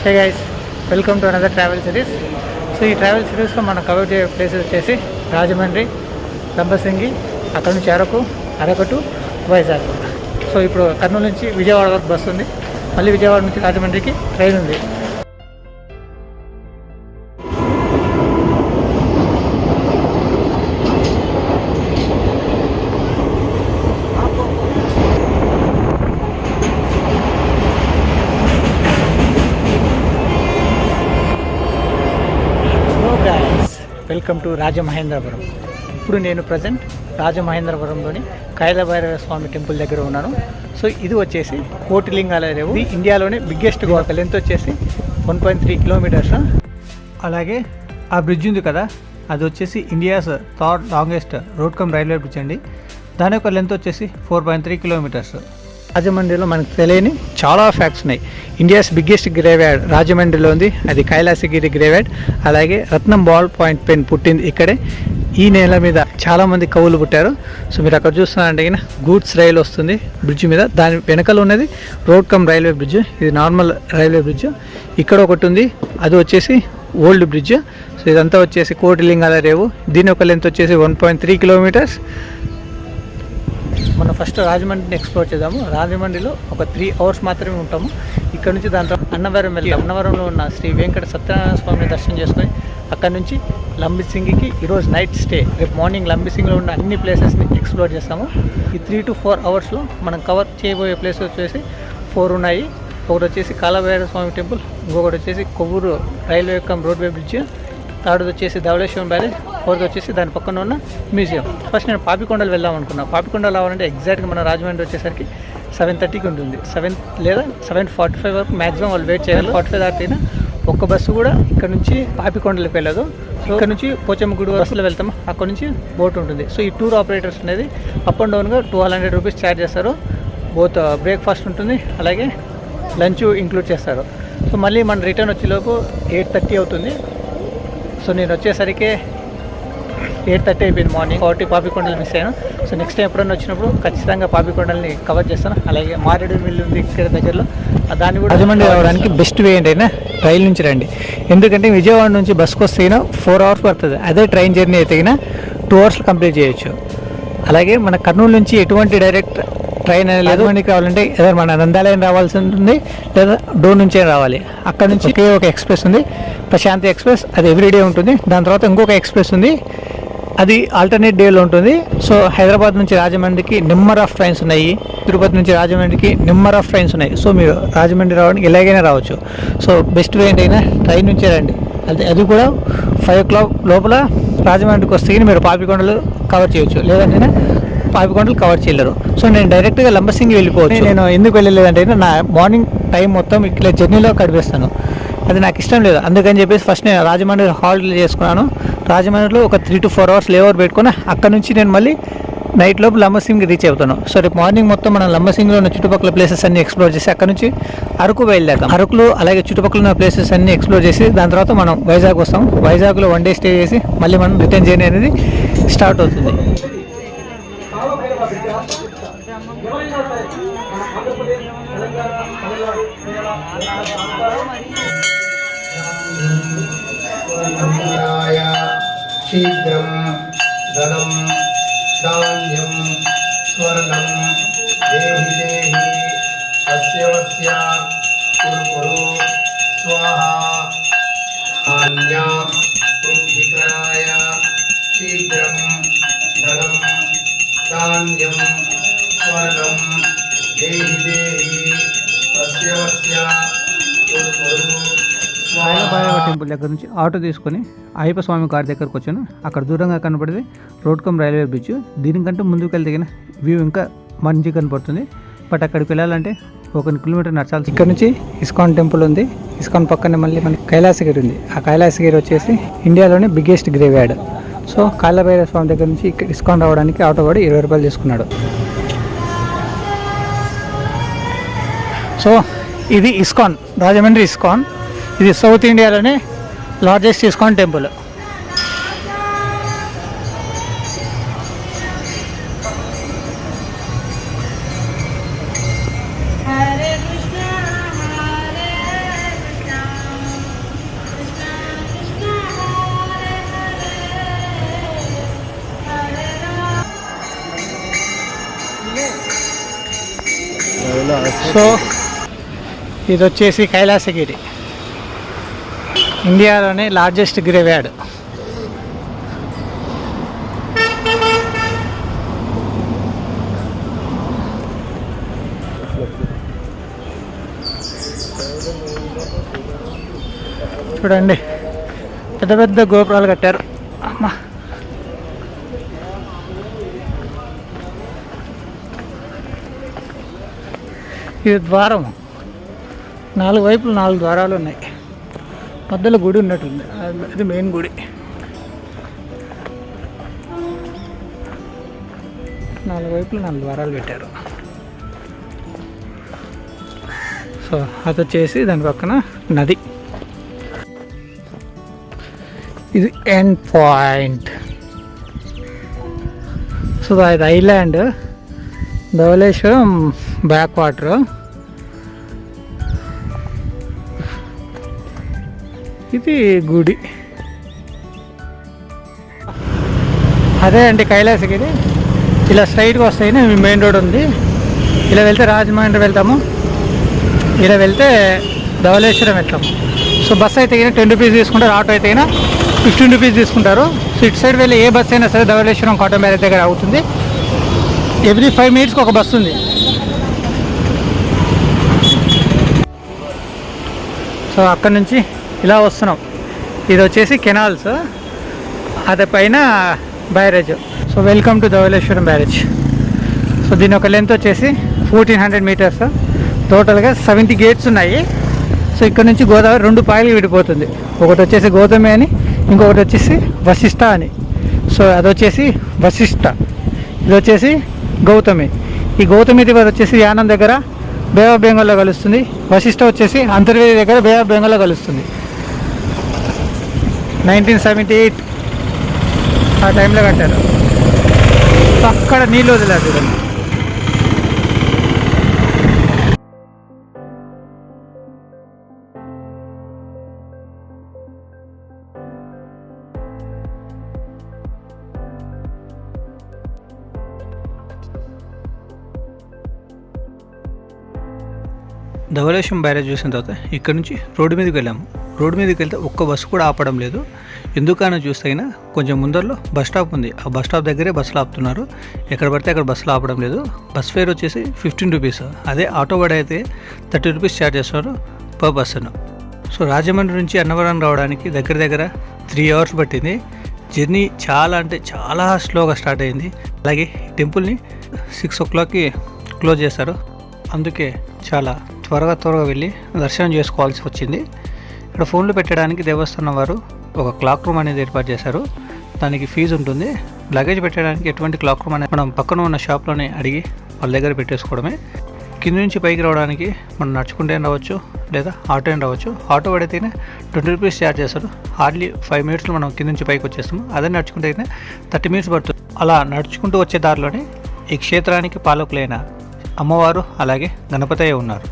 Hey guys, welcome to another travel series. So ఈ travel సిరీస్లో మనం కవర్ చేసే ప్లేసెస్ వచ్చేసి రాజమండ్రి, లంబసింగి, అక్కడ నుంచి అరకు, వైజాగ్. సో ఇప్పుడు కర్నూలు నుంచి విజయవాడ వరకు బస్సు ఉంది, మళ్ళీ విజయవాడ నుంచి రాజమండ్రికి ట్రైన్ ఉంది. Welcome to Rajamahendravaram. ఇప్పుడు నేను ప్రజెంట్ రాజమహేంద్రవరంలోని కైలభైరవ స్వామి టెంపుల్ దగ్గర ఉన్నాను. సో ఇది వచ్చేసి కోటిలింగాల రేవు. ఇది ఇండియాలోనే బిగ్గెస్ట్ గోడ. లెంత్ వచ్చేసి 1.3 కిలోమీటర్స్. అలాగే ఆ బ్రిడ్జ్ ఉంది కదా, అది వచ్చేసి India's third longest road come railway bridge అండి. దాని యొక్క లెంత్ వచ్చేసి 4.3 కిలోమీటర్స్. రాజమండ్రిలో మనకు తెలియని చాలా ఫ్యాక్ట్స్ ఉన్నాయి. ఇండియాస్ బిగ్గెస్ట్ గ్రేవ్యార్డ్ రాజమండ్రిలో ఉంది, అది కైలాసగిరి గ్రేవ్యార్డ్. అలాగే రత్నం బాల్ పాయింట్ పెన్ పుట్టింది ఇక్కడే. ఈ నేల మీద చాలామంది కవులు పుట్టారు. సో మీరు అక్కడ చూస్తున్నారంటే గూడ్స్ రైలు వస్తుంది బ్రిడ్జ్ మీద, దాని వెనకాల ఉన్నది రోడ్ కమ్ రైల్వే బ్రిడ్జ్. ఇది నార్మల్ రైల్వే బ్రిడ్జ్. ఇక్కడ ఒకటి ఉంది, అది వచ్చేసి ఓల్డ్ బ్రిడ్జ్. సో ఇదంతా వచ్చేసి కోటిలింగాల రేవు. దీని యొక్క లెంత్ వచ్చేసి 1.3 కిలోమీటర్స్. మనం ఫస్ట్ రాజమండ్రిని ఎక్స్ప్లోర్ చేద్దాము. రాజమండ్రిలో ఒక 3 అవర్స్ మాత్రమే ఉంటాము. ఇక్కడ నుంచి దాంట్లో అన్నవరం వెళ్తాం. అన్నవరంలో ఉన్న శ్రీ వెంకట సత్యనారాయణ స్వామిని దర్శనం చేసుకొని అక్కడ నుంచి లంబసింగికి ఈరోజు నైట్ స్టే, రేపు మార్నింగ్ లంబసింగిలో ఉన్న అన్ని ప్లేసెస్ని ఎక్స్ప్లోర్ చేస్తాము. ఈ 3 to 4 అవర్స్లో మనం కవర్ చేయబోయే ప్లేసెస్ వచ్చేసి 4 ఉన్నాయి. ఒకటి వచ్చేసి కాలభైరవ స్వామి టెంపుల్, ఇంకొకటి వచ్చేసి Kovvur railway come roadway bridge, third వచ్చేసి ధవళేశ్వరం బ్యారేజ్, ఫోర్త్ వచ్చేసి దాని పక్కన ఉన్న మ్యూజియం. ఫస్ట్ నేను పాపికొండలు వెళ్దాం అనుకున్నాను. పాపికొండలు రావాలంటే ఎగ్జాక్ట్గా మన రాజమండ్రి వచ్చేసరికి 7:30కి ఉంటుంది. 7 లేదా 7:45 వరకు మ్యాక్సిమం వాళ్ళు వెయిట్ చేయాలి. 45 దాటినా ఒక్క బస్సు కూడా ఇక్కడ నుంచి పాపికొండలకు వెళ్ళదు. సో ఇక్కడ నుంచి పోచమ్మ గుడి బస్సులో వెళ్తాము, అక్కడ నుంచి బోట్ ఉంటుంది. సో ఈ టూర్ ఆపరేటర్స్ అనేది అప్ అండ్ డౌన్గా 200 రూపీస్ ఛార్జ్ చేస్తారు. బోత్ బ్రేక్ఫాస్ట్ ఉంటుంది, అలాగే లంచ్ ఇంక్లూడ్ చేస్తారు. సో మళ్ళీ మన రిటర్న్ వచ్చేలోపు 8:30 అవుతుంది. సో నేను వచ్చేసరికి 8:30 అయిపోయింది మార్నింగ్. 40 పాపికొండలు మిస్ అయ్యాను. సో నెక్స్ట్ టైం ఎప్పుడన్నా వచ్చినప్పుడు ఖచ్చితంగా పాపికొండల్ని కవర్ చేస్తాను. అలాగే మారేడు మిల్లు ఉంది ఇక్కడ దగ్గరలో, దాన్ని కూడా. రాజమండ్రి రావడానికి బెస్ట్ వే ఏంటైనా రైలు నుంచి రండి. ఎందుకంటే విజయవాడ నుంచి బస్సుకు వస్తే 4 అవర్స్ పడుతుంది. అదే ట్రైన్ జర్నీ అయితే 2 అవర్స్ కంప్లీట్ చేయొచ్చు. అలాగే మన కర్నూలు నుంచి ఎటువంటి డైరెక్ట్ ట్రైన్ అనేది లేదు. మనకి కావాలంటే ఏదైనా మన నందాలయం రావాల్సి ఉంటుంది, లేదా డోర్ నుంచే రావాలి. అక్కడ నుంచి ఒకే ఒక ఎక్స్ప్రెస్ ఉంది, ప్రశాంతి ఎక్స్ప్రెస్. అది ఎవ్రీడే ఉంటుంది. దాని తర్వాత ఇంకొక ఎక్స్ప్రెస్ ఉంది, అది ఆల్టర్నేట్ డేలో ఉంటుంది. సో హైదరాబాద్ నుంచి రాజమండ్రికి నెంబర్ ఆఫ్ ట్రైన్స్ ఉన్నాయి, తిరుపతి నుంచి రాజమండ్రికి నెంబర్ ఆఫ్ ట్రైన్స్ ఉన్నాయి. సో మీరు రాజమండ్రి రావడానికి ఎలాగైనా రావచ్చు. సో బెస్ట్ వే ఏంటైనా ట్రైన్ నుంచే రండి. అది కూడా 5 o'clock లోపల రాజమండ్రికి వస్తే మీరు పాపికొండలు కవర్ చేయొచ్చు, లేదంటే పాపికొండలు కవర్ చేయలేరు. సో నేను డైరెక్ట్గా లంబసింగి వెళ్ళిపోవచ్చు. నేను ఎందుకు వెళ్ళలేదంటే నా మార్నింగ్ టైం మొత్తం ఇక్కడ జర్నీలో గడిపేస్తాను, అది నాకు ఇష్టం లేదు. అందుకని చెప్పేసి ఫస్ట్ నేను రాజమండ్రి హాల్ట్ చేసుకున్నాను. రాజమండ్రిలో ఒక 3 to 4 అవర్స్ లేఓవర్ పెట్టుకుని అక్కడ నుంచి నేను మళ్ళీ నైట్ లోపు లంబసింగి రీచ్ అవుతాను. సో రేపు మార్నింగ్ మొత్తం మనం లంబసింగిలో ఉన్న చుట్టుపక్కల ప్లేసెస్ అన్ని ఎక్స్ప్లోర్ చేసి అక్కడ నుంచి అరకు బయలుదేరాం. అరకులో అలాగే చుట్టుపక్కల ఉన్న ప్లేసెస్ అన్ని ఎక్స్ప్లోర్ చేసి దాని తర్వాత మనం వైజాగ్ వస్తాం. వైజాగ్లో 1 day స్టే చేసి మళ్ళీ మనం రిటర్న్ జర్నీ అనేది స్టార్ట్ అవుతుంది. శీఘ్రం ధనం ధాన్యం స్వర్ణం దేహి దేహి అస్య కురు స్వాహా అన్యా వృద్ధికరాయ శీఘ్రం ధనం ధాన్యం స్వర్ణం దేహి దేహి అస్య కురు. కాలభైరవ టెంపుల్ దగ్గర నుంచి ఆటో తీసుకొని అయ్యప్ప స్వామి గారి దగ్గరకు వచ్చాను. అక్కడ దూరంగా కనపడేది రోడ్ కమ్ రైల్వే బ్రిడ్జ్. దీనికంటే ముందుకు వెళ్తే వ్యూ ఇంకా మంచిగా కనపడుతుంది. బట్ అక్కడికి వెళ్ళాలంటే 1 కిలోమీటర్ నడచాలి. ఇక్కడ నుంచి ఇస్కాన్ టెంపుల్ ఉంది. ఇస్కాన్ పక్కనే మళ్ళీ మనకి కైలాసగిరి ఉంది. ఆ కైలాసగిరి వచ్చేసి ఇండియాలోనే బిగ్గెస్ట్ గ్రేవ్యార్డ్. సో కాలభైరవ స్వామి దగ్గర నుంచి ఇక్కడ ఇస్కాన్ రావడానికి ఆటో వాడు 20 రూపాయలు తీసుకున్నాడు. సో ఇది ఇస్కాన్, రాజమండ్రి ఇస్కాన్. ఇది సౌత్ ఇండియాలోనే లార్జెస్ట్ ఇస్కాన్ టెంపుల్. సో ఇది వచ్చేసి కైలాసగిరి, ఇండియాలోనే లార్జెస్ట్ గ్రేవ్యార్డ్. చూడండి పెద్ద పెద్ద గోపురాలు కట్టారు. అమ్మా, ఇది ద్వారం, 4 వైపులు 4 ద్వారాలు ఉన్నాయి. మధ్యలో గుడి ఉన్నట్టుంది, అది మెయిన్ గుడి. 4 వైపులు 4 ద్వారాలు పెట్టారు. సో అది వచ్చేసి దాని పక్కన నది. ఇది ఎండ్ పాయింట్. సో అది ఐలాండ్, ధవళేశ్వరం బ్యాక్ వాటర్. ఇది గుడి. అదే అండి కైలాసగిరి. ఇలా స్ట్రైట్గా వస్తాయి, మెయిన్ రోడ్ ఉంది. ఇలా వెళ్తే రాజమండ్రి వెళ్తాము, ఇలా వెళ్తే ధవళేశ్వరం వెళ్తాము. సో బస్ అయితే 10 రూపీస్ తీసుకుంటారు, ఆటో అయితే 15 రూపీస్ తీసుకుంటారు. సో ఇటు సైడ్ వెళ్ళి ఏ బస్ అయినా సరే ధవళేశ్వరం కాటన్ మ్యారేజ్ దగ్గర అవుతుంది. ఎవ్రీ 5 మినిట్స్కి ఒక బస్సు ఉంది. సో అక్కడ నుంచి ఇలా వస్తున్నాం. ఇది వచ్చేసి కెనాల్స్, అది పైన barrage. So welcome to Dhavaleswaram barrage. So దీని ఒక లెంత్ వచ్చేసి 1400 మీటర్స్. టోటల్గా 70 గేట్స్ ఉన్నాయి. సో ఇక్కడ నుంచి గోదావరి 2 పాయలు విడిపోతుంది. ఒకటి వచ్చేసి గౌతమి అని, ఇంకొకటి వచ్చేసి వశిష్ట అని. సో అది వచ్చేసి వశిష్ట, ఇది వచ్చేసి గౌతమి. ఈ గౌతమి రివర్ వచ్చేసి యానం దగ్గర బే ఆఫ్ బెంగాల్లో కలుస్తుంది. వశిష్ట వచ్చేసి అంతర్వేది దగ్గర బే ఆఫ్ బెంగాల్లో కలుస్తుంది. 1978 ఆ టైంలో కట్టారు. సో అక్కడ నీళ్ళు వదిలేదు చూడండి. ధవళేశ్వరం బ్యారేజ్ చూసిన తర్వాత ఇక్కడ నుంచి రోడ్డు మీదకి వెళ్ళాము. రోడ్డు మీదకి వెళ్తే ఒక్క బస్సు కూడా ఆపడం లేదు. ఎందుకనో చూస్తే కొంచెం ముందరలో బస్ స్టాప్ ఉంది. ఆ బస్ స్టాప్ దగ్గరే బస్సులు ఆపుతున్నారు. ఎక్కడ పడితే అక్కడ బస్సులు ఆపడం లేదు. బస్ ఫేర్ వచ్చేసి 15 రూపీస్. అదే ఆటో వాడు అయితే 30 రూపీస్ ఛార్జ్ చేస్తున్నారు పర్ పర్సన్. సో రాజమండ్రి నుంచి అన్నవరం రావడానికి దగ్గర దగ్గర 3 అవర్స్ పట్టింది. జర్నీ చాలా అంటే చాలా స్లోగా స్టార్ట్ అయింది. అలాగే టెంపుల్ని 6 o'clockకి క్లోజ్ చేస్తారు. అందుకే చాలా త్వరగా వెళ్ళి దర్శనం చేసుకోవాల్సి వచ్చింది. ఇక్కడ ఫోన్లు పెట్టడానికి దేవస్థానం వారు ఒక క్లాక్ రూమ్ అనేది ఏర్పాటు చేశారు. దానికి ఫీజు ఉంటుంది. లగేజ్ పెట్టడానికి ఎటువంటి క్లాక్ రూమ్ అనేది మనం పక్కన ఉన్న షాప్లోనే అడిగి వాళ్ళ దగ్గర పెట్టేసుకోవడమే. కింద నుంచి పైకి రావడానికి మనం నడుచుకుంటే రావచ్చు, లేదా ఆటో అయినా రావచ్చు. ఆటో పడితేనే 20 రూపీస్ ఛార్జ్ చేస్తారు. హార్డ్లీ 5 మినిట్స్లో మనం కింద నుంచి పైకి వచ్చేస్తాము. అదే నడుచుకుంటే అయితే 30 మినిట్స్ పడుతుంది. అలా నడుచుకుంటూ వచ్చే దారిలోనే ఈ క్షేత్రానికి పాలకులైన అమ్మవారు అలాగే గణపతయ్య ఉన్నారు.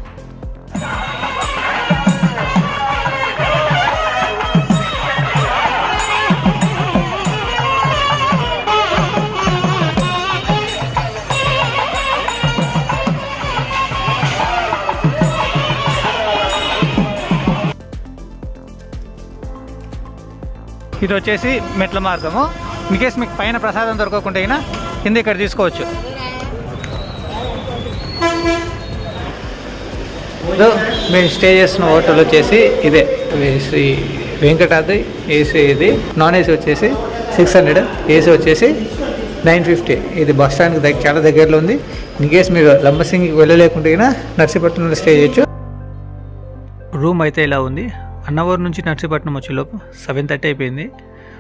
ఇది వచ్చేసి మెట్ల మార్గము. ఇన్కేస్ మీకు పైన ప్రసాదం దొరకకుండా అయినా కింద ఇక్కడ తీసుకోవచ్చు. మేము స్టే చేస్తున్న హోటల్ వచ్చేసి ఇదే శ్రీ వెంకటాద్రి ఏసీ. ఇది నాన్ ఏసీ వచ్చేసి 600, ఏసీ వచ్చేసి 950. ఇది బస్ స్టాండ్కి చాలా దగ్గరలో ఉంది. ఇన్కేస్ మీరు లంబసింగికి వెళ్ళలేకుంటే నర్సీపట్నంలో స్టే చేయొచ్చు. రూమ్ అయితే ఇలా ఉంది. అన్నవరం నుంచి నర్సీపట్నం వచ్చేలోపు 7:30 అయిపోయింది.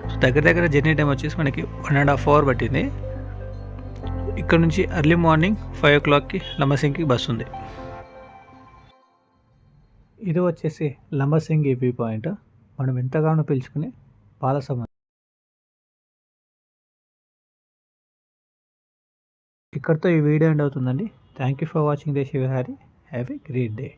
సో దగ్గర జర్నీ టైం వచ్చేసి మనకి 1.5 hour పట్టింది. ఇక్కడ నుంచి ఎర్లీ మార్నింగ్ 5 o'clockకి లంబసింగికి బస్సు ఉంది. ఇది వచ్చేసి లంబసింగి వ్యూ పాయింట్. మనం ఎంతగానో పిలుచుకునే పాలసముద్రం. ఇక్కడితో ఈ వీడియో ఎండ్ అవుతుందండి. Thank you for watching the Shivahari. Have a great day.